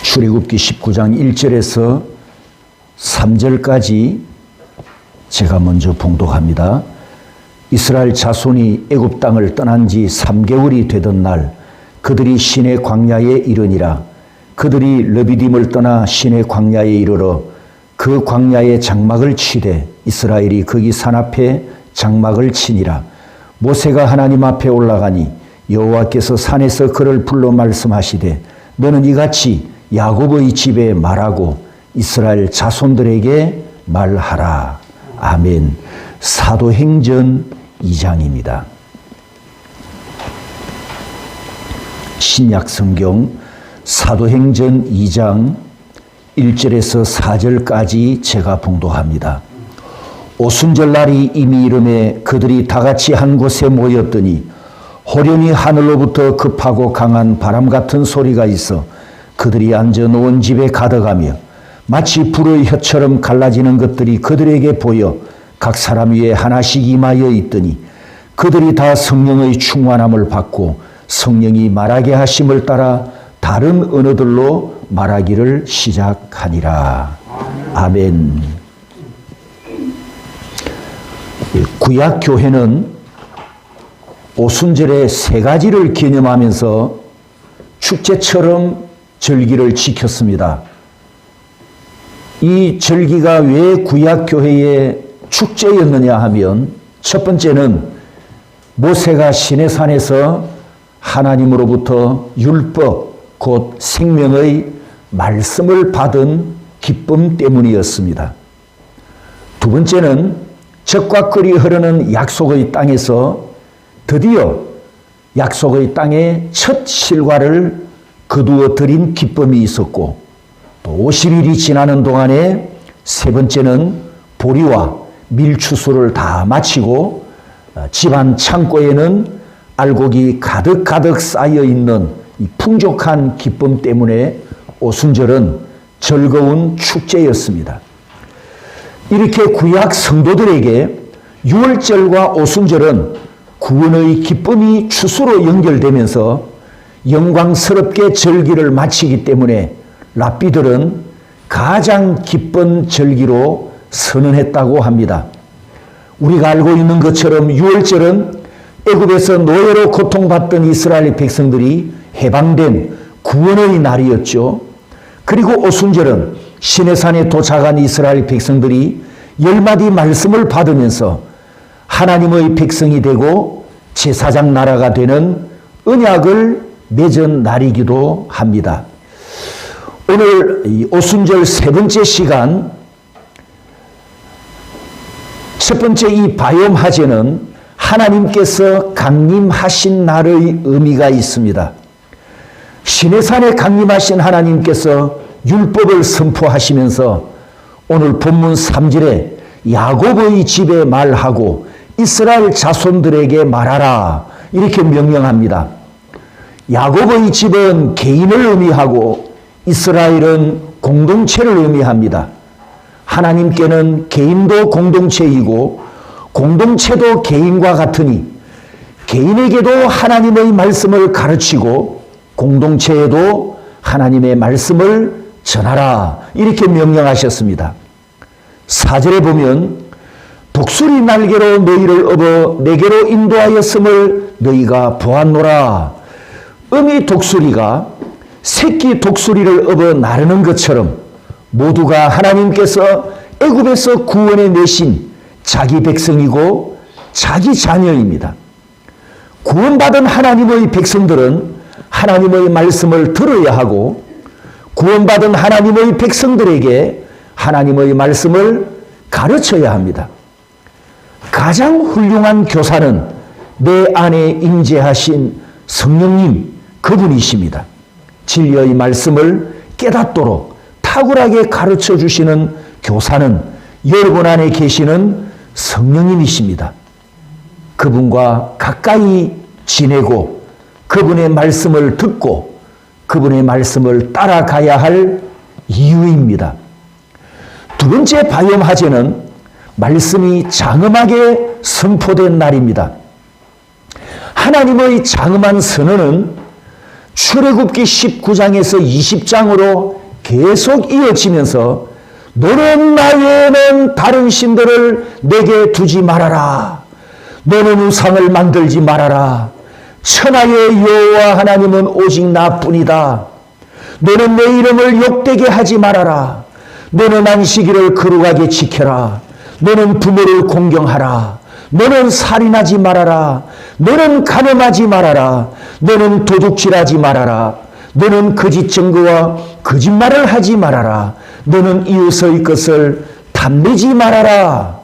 출애굽기 19장 1절에서 3절까지 제가 먼저 봉독합니다. 이스라엘 자손이 애굽 땅을 떠난 지 3개월이 되던 날 그들이 시내 광야에 이르니라. 그들이 르비딤을 떠나 시내 광야에 이르러 그 광야에 장막을 치되 이스라엘이 거기 산 앞에 장막을 치니라. 모세가 하나님 앞에 올라가니 여호와께서 산에서 그를 불러 말씀하시되 너는 이같이 야곱의 집에 말하고 이스라엘 자손들에게 말하라. 아멘. 사도행전 2장입니다. 신약성경 사도행전 2장 1절에서 4절까지 제가 봉독합니다. 오순절 날이 이미 이름에 그들이 다같이 한 곳에 모였더니 호련히 하늘로부터 급하고 강한 바람 같은 소리가 있어 그들이 앉아 놓은 집에 가득하며 마치 불의 혀처럼 갈라지는 것들이 그들에게 보여 각 사람 위에 하나씩 임하여 있더니 그들이 다 성령의 충만함을 받고 성령이 말하게 하심을 따라 다른 언어들로 말하기를 시작하니라. 아멘. 구약 교회는 오순절의 세 가지를 기념하면서 축제처럼 절기를 지켰습니다. 이 절기가 왜 구약 교회의 축제였느냐 하면 첫 번째는 모세가 시내산에서 하나님으로부터 율법 곧 생명의 말씀을 받은 기쁨 때문이었습니다. 두 번째는 적과 꿀이 흐르는 약속의 땅에서 드디어 약속의 땅에 첫 실과를 거두어 들인 기쁨이 있었고 또 50일이 지나는 동안에 세 번째는 보리와 밀추수를 다 마치고 집안 창고에는 알곡이 가득가득 쌓여있는 이 풍족한 기쁨 때문에 오순절은 즐거운 축제였습니다. 이렇게 구약 성도들에게 유월절과 오순절은 구원의 기쁨이 추수로 연결되면서 영광스럽게 절기를 마치기 때문에 랍비들은 가장 기쁜 절기로 선언했다고 합니다. 우리가 알고 있는 것처럼 유월절은 애굽에서 노예로 고통받던 이스라엘 백성들이 해방된 구원의 날이었죠. 그리고 오순절은 시내산에 도착한 이스라엘 백성들이 10마디 말씀을 받으면서 하나님의 백성이 되고 제사장 나라가 되는 언약을 맺은 날이기도 합니다. 오늘 이 오순절 세 번째 시간 첫 번째 이 바욤 하제는 하나님께서 강림하신 날의 의미가 있습니다. 시내산에 강림하신 하나님께서 율법을 선포하시면서 오늘 본문 3절에 야곱의 집에 말하고 이스라엘 자손들에게 말하라 이렇게 명령합니다. 야곱의 집은 개인을 의미하고 이스라엘은 공동체를 의미합니다. 하나님께는 개인도 공동체이고 공동체도 개인과 같으니 개인에게도 하나님의 말씀을 가르치고 공동체에도 하나님의 말씀을 전하라 이렇게 명령하셨습니다. 4절에 보면 독수리 날개로 너희를 업어 내게로 인도하였음을 너희가 보았노라. 어미 독수리가 새끼 독수리를 업어 나르는 것처럼 모두가 하나님께서 애굽에서 구원해 내신 자기 백성이고 자기 자녀입니다. 구원받은 하나님의 백성들은 하나님의 말씀을 들어야 하고 구원받은 하나님의 백성들에게 하나님의 말씀을 가르쳐야 합니다. 가장 훌륭한 교사는 내 안에 임재하신 성령님 그분이십니다. 진리의 말씀을 깨닫도록 탁월하게 가르쳐 주시는 교사는 여러분 안에 계시는 성령님이십니다. 그분과 가까이 지내고 그분의 말씀을 듣고 그분의 말씀을 따라가야 할 이유입니다. 두 번째 바욤 하제는 말씀이 장엄하게 선포된 날입니다. 하나님의 장엄한 선언은 출애굽기 19장에서 20장으로 계속 이어지면서 너는 나 외에는 다른 신들을 내게 두지 말아라. 너는 우상을 만들지 말아라. 천하의 여호와 하나님은 오직 나뿐이다. 너는 내 이름을 욕되게 하지 말아라. 너는 안식일을 거룩하게 지켜라. 너는 부모를 공경하라. 너는 살인하지 말아라. 너는 간음하지 말아라. 너는 도둑질하지 말아라. 너는 거짓 증거와 거짓말을 하지 말아라. 너는 이웃의 것을 탐내지 말아라.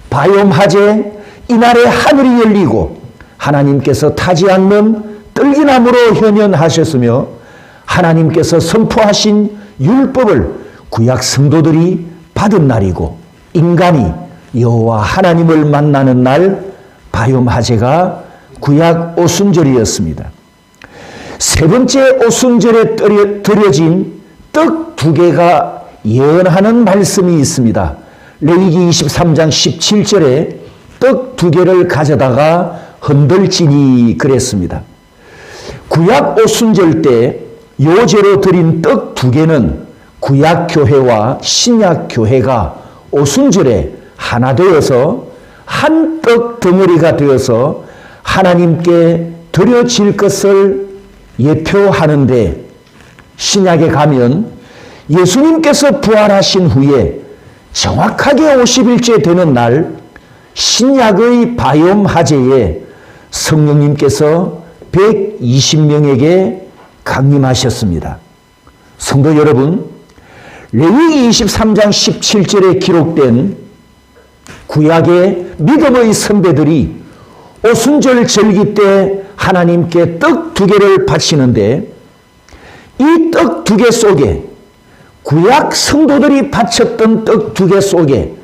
바요음하제 이날에 하늘이 열리고 하나님께서 타지 않는 떨기나무로 현현하셨으며 하나님께서 선포하신 율법을 구약 성도들이 받은 날이고 인간이 여호와 하나님을 만나는 날 바요음하제가 구약 오순절이었습니다. 세 번째 오순절에 드려진 떡 2개가 예언하는 말씀이 있습니다. 레위기 23장 17절에 떡 2개를 가져다가 흔들지니 그랬습니다. 구약 오순절 때 요제로 드린 떡 2개는 구약 교회와 신약 교회가 오순절에 하나 되어서 한 떡 덩어리가 되어서 하나님께 드려질 것을 예표하는데, 신약에 가면 예수님께서 부활하신 후에 정확하게 50일째 되는 날 신약의 바요음하제에 성령님께서 120명에게 강림하셨습니다. 성도 여러분, 레위기 23장 17절에 기록된 구약의 믿음의 선배들이 오순절 절기 때 하나님께 떡 2개를 바치는데, 이 떡 2개 속에, 구약 성도들이 바쳤던 떡 2개 속에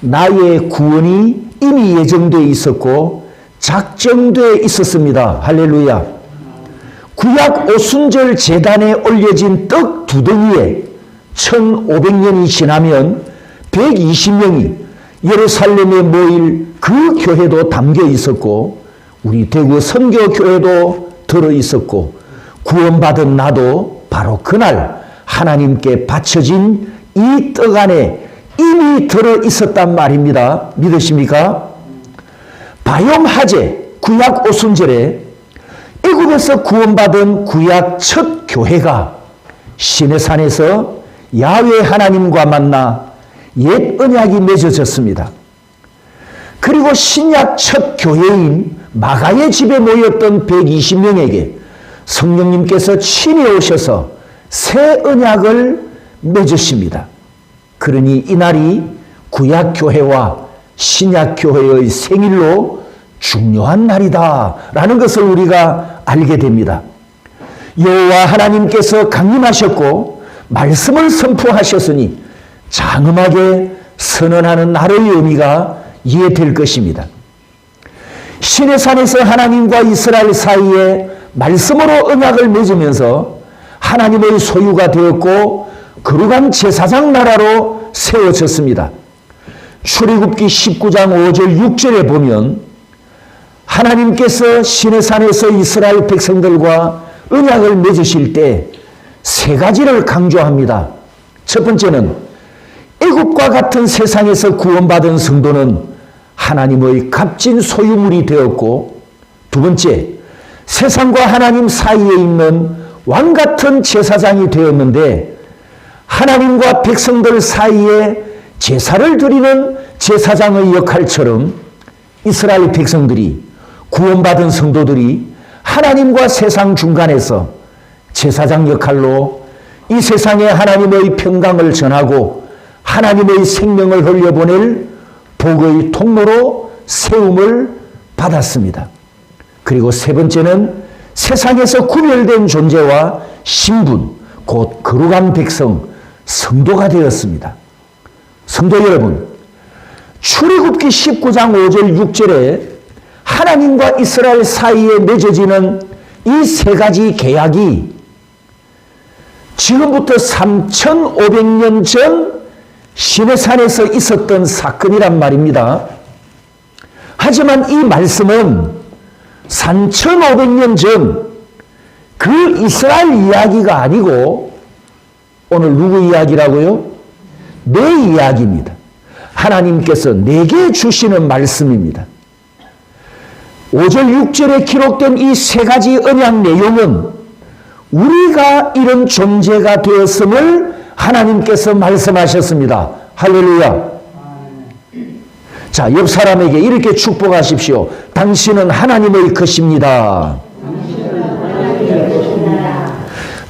나의 구원이 이미 예정되어 있었고 작정되어 있었습니다. 할렐루야. 구약 오순절 제단에 올려진 떡 2덩이에 1500년이 지나면 120명이 예루살렘에 모일 그 교회도 담겨 있었고 우리 대구 선교교회도 들어 있었고 구원받은 나도 바로 그날 하나님께 바쳐진 이 떡 안에 이미 들어 있었단 말입니다. 믿으십니까? 바요음하제 구약 오순절에 애굽에서 구원받은 구약 첫 교회가 시내산에서 야훼 하나님과 만나 옛 언약이 맺어졌습니다. 그리고 신약 첫 교회인 마가의 집에 모였던 120명에게 성령님께서 친히 오셔서 새 언약을 맺으십니다. 그러니 이날이 구약교회와 신약교회의 생일로 중요한 날이다라는 것을 우리가 알게 됩니다. 여호와 하나님께서 강림하셨고 말씀을 선포하셨으니 장엄하게 선언하는 날의 의미가 이해될 것입니다. 시내산에서 하나님과 이스라엘 사이에 말씀으로 언약을 맺으면서 하나님의 소유가 되었고 거룩한 제사장 나라로 세워졌습니다. 출애굽기 19장 5절 6절에 보면 하나님께서 시내산에서 이스라엘 백성들과 언약을 맺으실 때 세 가지를 강조합니다. 첫 번째는 애굽과 같은 세상에서 구원받은 성도는 하나님의 값진 소유물이 되었고, 두 번째, 세상과 하나님 사이에 있는 왕 같은 제사장이 되었는데 하나님과 백성들 사이에 제사를 드리는 제사장의 역할처럼 이스라엘 백성들이, 구원받은 성도들이 하나님과 세상 중간에서 제사장 역할로 이 세상에 하나님의 평강을 전하고 하나님의 생명을 흘려보낼 복의 통로로 세움을 받았습니다. 그리고 세 번째는 세상에서 구별된 존재와 신분, 곧 거룩한 백성, 성도가 되었습니다. 성도 여러분, 출애굽기 19장 5절 6절에 하나님과 이스라엘 사이에 맺어지는 이 세 가지 계약이 지금부터 3500년 전 시내산에서 있었던 사건이란 말입니다. 하지만 이 말씀은 3500년 전 그 이스라엘 이야기가 아니고 오늘 누구 이야기라고요? 내 이야기입니다. 하나님께서 내게 주시는 말씀입니다. 5절 6절에 기록된 이 세 가지 언약 내용은 우리가 이런 존재가 되었음을 하나님께서 말씀하셨습니다. 할렐루야. 자, 옆 사람에게 이렇게 축복하십시오. 당신은 하나님의 것입니다.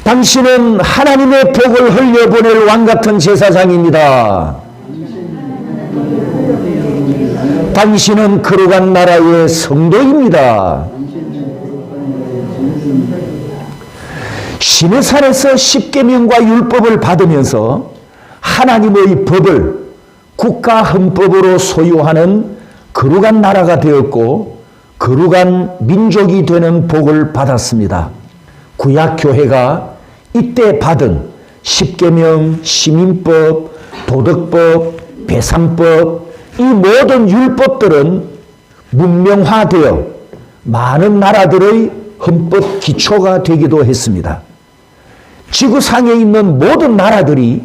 당신은 하나님의 복을 흘려보낼 왕같은 제사장입니다. 당신은 거룩한 나라의 성도입니다. 시내산에서 십계명과 율법을 받으면서 하나님의 법을 국가 헌법으로 소유하는 거룩한 나라가 되었고 거룩한 민족이 되는 복을 받았습니다. 구약교회가 이때 받은 십계명, 시민법, 도덕법, 배산법 이 모든 율법들은 문명화되어 많은 나라들의 헌법 기초가 되기도 했습니다. 지구상에 있는 모든 나라들이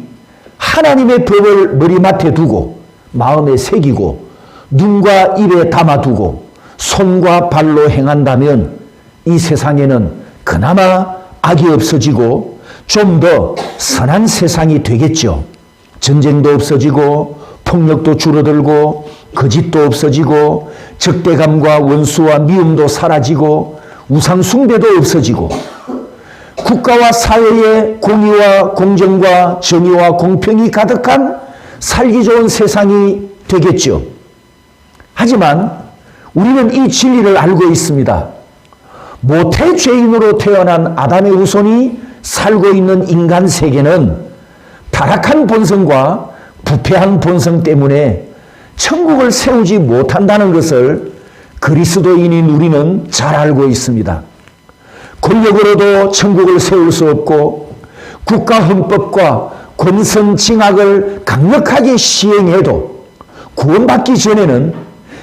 하나님의 법을 머리맡에 두고 마음에 새기고 눈과 입에 담아두고 손과 발로 행한다면 이 세상에는 그나마 악이 없어지고 좀 더 선한 세상이 되겠죠. 전쟁도 없어지고 폭력도 줄어들고 거짓도 없어지고 적대감과 원수와 미움도 사라지고 우상숭배도 없어지고 국가와 사회에 공의와 공정과 정의와 공평이 가득한 살기 좋은 세상이 되겠죠. 하지만 우리는 이 진리를 알고 있습니다. 모태 죄인으로 태어난 아담의 후손이 살고 있는 인간 세계는 타락한 본성과 부패한 본성 때문에 천국을 세우지 못한다는 것을 그리스도인인 우리는 잘 알고 있습니다. 권력으로도 천국을 세울 수 없고 국가 헌법과 권선 징악을 강력하게 시행해도 구원받기 전에는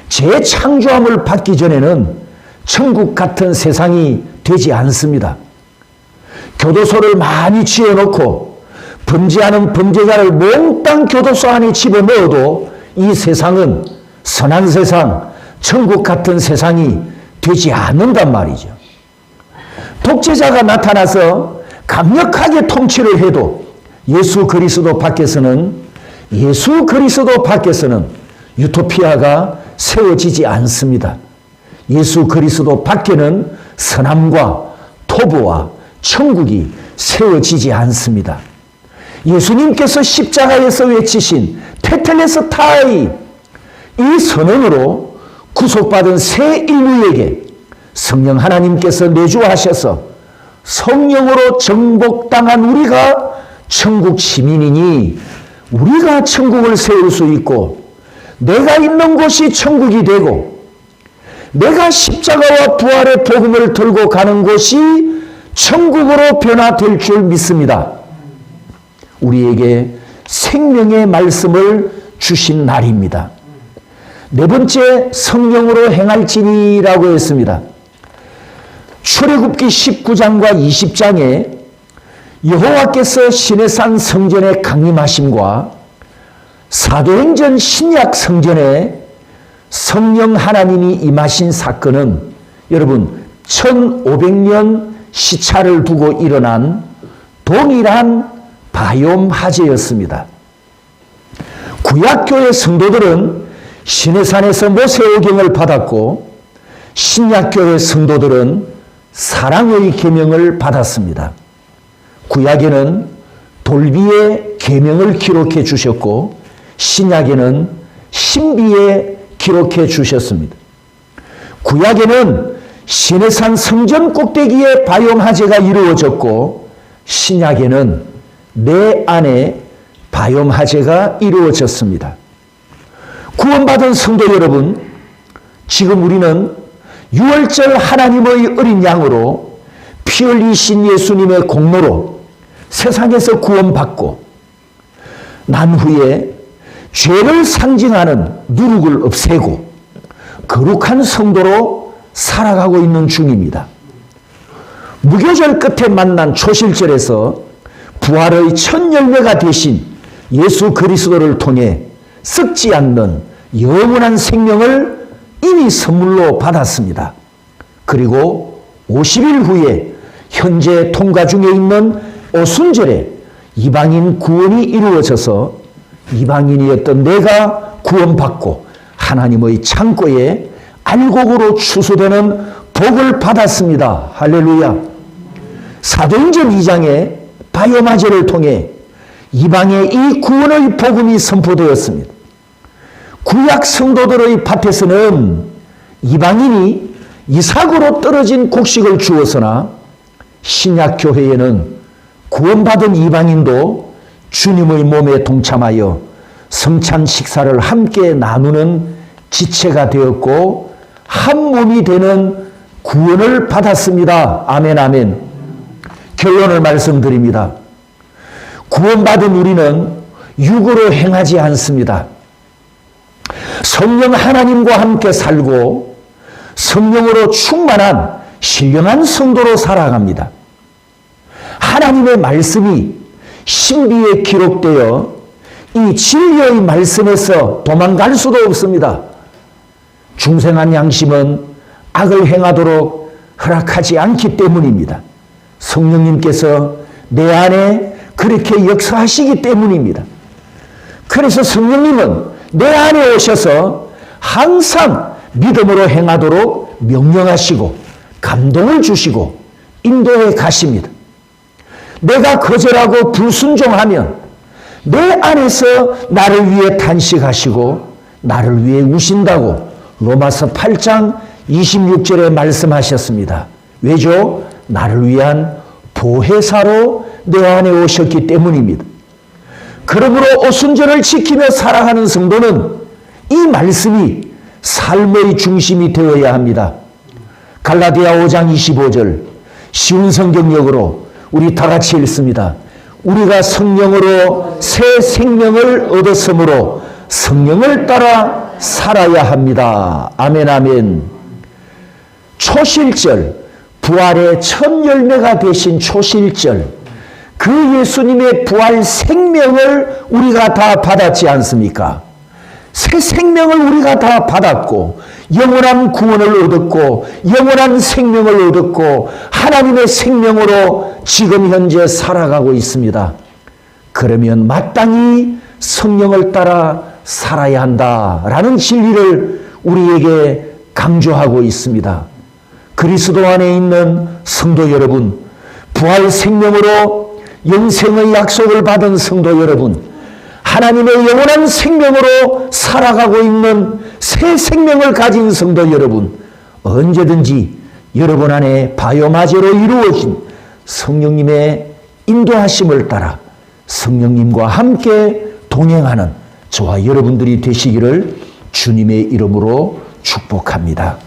재창조함을 받기 전에는 천국 같은 세상이 되지 않습니다. 교도소를 많이 지어놓고 범죄하는 범죄자를 몽땅 교도소 안에 집어넣어도 이 세상은 선한 세상, 천국 같은 세상이 되지 않는단 말이죠. 독재자가 나타나서 강력하게 통치를 해도 예수 그리스도 밖에서는 유토피아가 세워지지 않습니다. 예수 그리스도 밖에는 선함과 토부와 천국이 세워지지 않습니다. 예수님께서 십자가에서 외치신 테텔레스타이 이 선언으로 구속받은 새 인류에게 성령 하나님께서 내주하셔서 성령으로 정복당한 우리가 천국 시민이니 우리가 천국을 세울 수 있고 내가 있는 곳이 천국이 되고 내가 십자가와 부활의 복음을 들고 가는 곳이 천국으로 변화될 줄 믿습니다. 우리에게 생명의 말씀을 주신 날입니다. 네 번째, 성령으로 행할지니라고 했습니다. 출애굽기 19장과 20장에 여호와께서 시내산 성전에 강림하심과 사도행전 신약 성전에 성령 하나님이 임하신 사건은 여러분 1500년 시차를 두고 일어난 동일한 바욤 화재였습니다. 구약교회 성도들은 시내산에서 모세오경을 받았고 신약교회 성도들은 사랑의 계명을 받았습니다. 구약에는 돌비의 계명을 기록해 주셨고 신약에는 신비에 기록해 주셨습니다. 구약에는 시내산 성전 꼭대기에 바욤 화재가 이루어졌고 신약에는 내 안에 바욤 화재가 이루어졌습니다. 구원받은 성도 여러분, 지금 우리는 유월절 하나님의 어린 양으로 피 흘리신 예수님의 공로로 세상에서 구원받고 난 후에 죄를 상징하는 누룩을 없애고 거룩한 성도로 살아가고 있는 중입니다. 무교절 끝에 만난 초실절에서 부활의 첫 열매가 되신 예수 그리스도를 통해 썩지 않는 영원한 생명을 이미 선물로 받았습니다. 그리고 50일 후에 현재 통과 중에 있는 오순절에 이방인 구원이 이루어져서 이방인이었던 내가 구원받고 하나님의 창고에 알곡으로 추수되는 복을 받았습니다. 할렐루야. 사도행전 2장의 바요마제를 통해 이방의 이 구원의 복음이 선포되었습니다. 구약 성도들의 밭에서는 이방인이 이삭으로 떨어진 곡식을 주었으나 신약 교회에는 구원받은 이방인도 주님의 몸에 동참하여 성찬 식사를 함께 나누는 지체가 되었고 한 몸이 되는 구원을 받았습니다. 아멘, 아멘. 결론을 말씀드립니다. 구원받은 우리는 육으로 행하지 않습니다. 성령 하나님과 함께 살고 성령으로 충만한 신령한 성도로 살아갑니다. 하나님의 말씀이 신비에 기록되어 이 진리의 말씀에서 도망갈 수도 없습니다. 중생한 양심은 악을 행하도록 허락하지 않기 때문입니다. 성령님께서 내 안에 그렇게 역사하시기 때문입니다. 그래서 성령님은 내 안에 오셔서 항상 믿음으로 행하도록 명령하시고 감동을 주시고 인도해 가십니다. 내가 거절하고 불순종하면 내 안에서 나를 위해 탄식하시고 나를 위해 우신다고 로마서 8장 26절에 말씀하셨습니다. 왜죠? 나를 위한 보혜사로 내 안에 오셨기 때문입니다. 그러므로 오순절을 지키며 살아가는 성도는 이 말씀이 삶의 중심이 되어야 합니다. 갈라디아 5장 25절 쉬운 성경역으로 우리 다 같이 읽습니다. 우리가 성령으로 새 생명을 얻었으므로 성령을 따라 살아야 합니다. 아멘, 아멘. 초실절, 부활의 첫 열매가 되신 초실절, 그 예수님의 부활 생명을 우리가 다 받았지 않습니까? 새 생명을 우리가 다 받았고 영원한 구원을 얻었고 영원한 생명을 얻었고 하나님의 생명으로 지금 현재 살아가고 있습니다. 그러면 마땅히 성령을 따라 살아야 한다라는 진리를 우리에게 강조하고 있습니다. 그리스도 안에 있는 성도 여러분, 부활 생명으로 영생의 약속을 받은 성도 여러분, 하나님의 영원한 생명으로 살아가고 있는 새 생명을 가진 성도 여러분, 언제든지 여러분 안에 바요마제로 이루어진 성령님의 인도하심을 따라 성령님과 함께 동행하는 저와 여러분들이 되시기를 주님의 이름으로 축복합니다.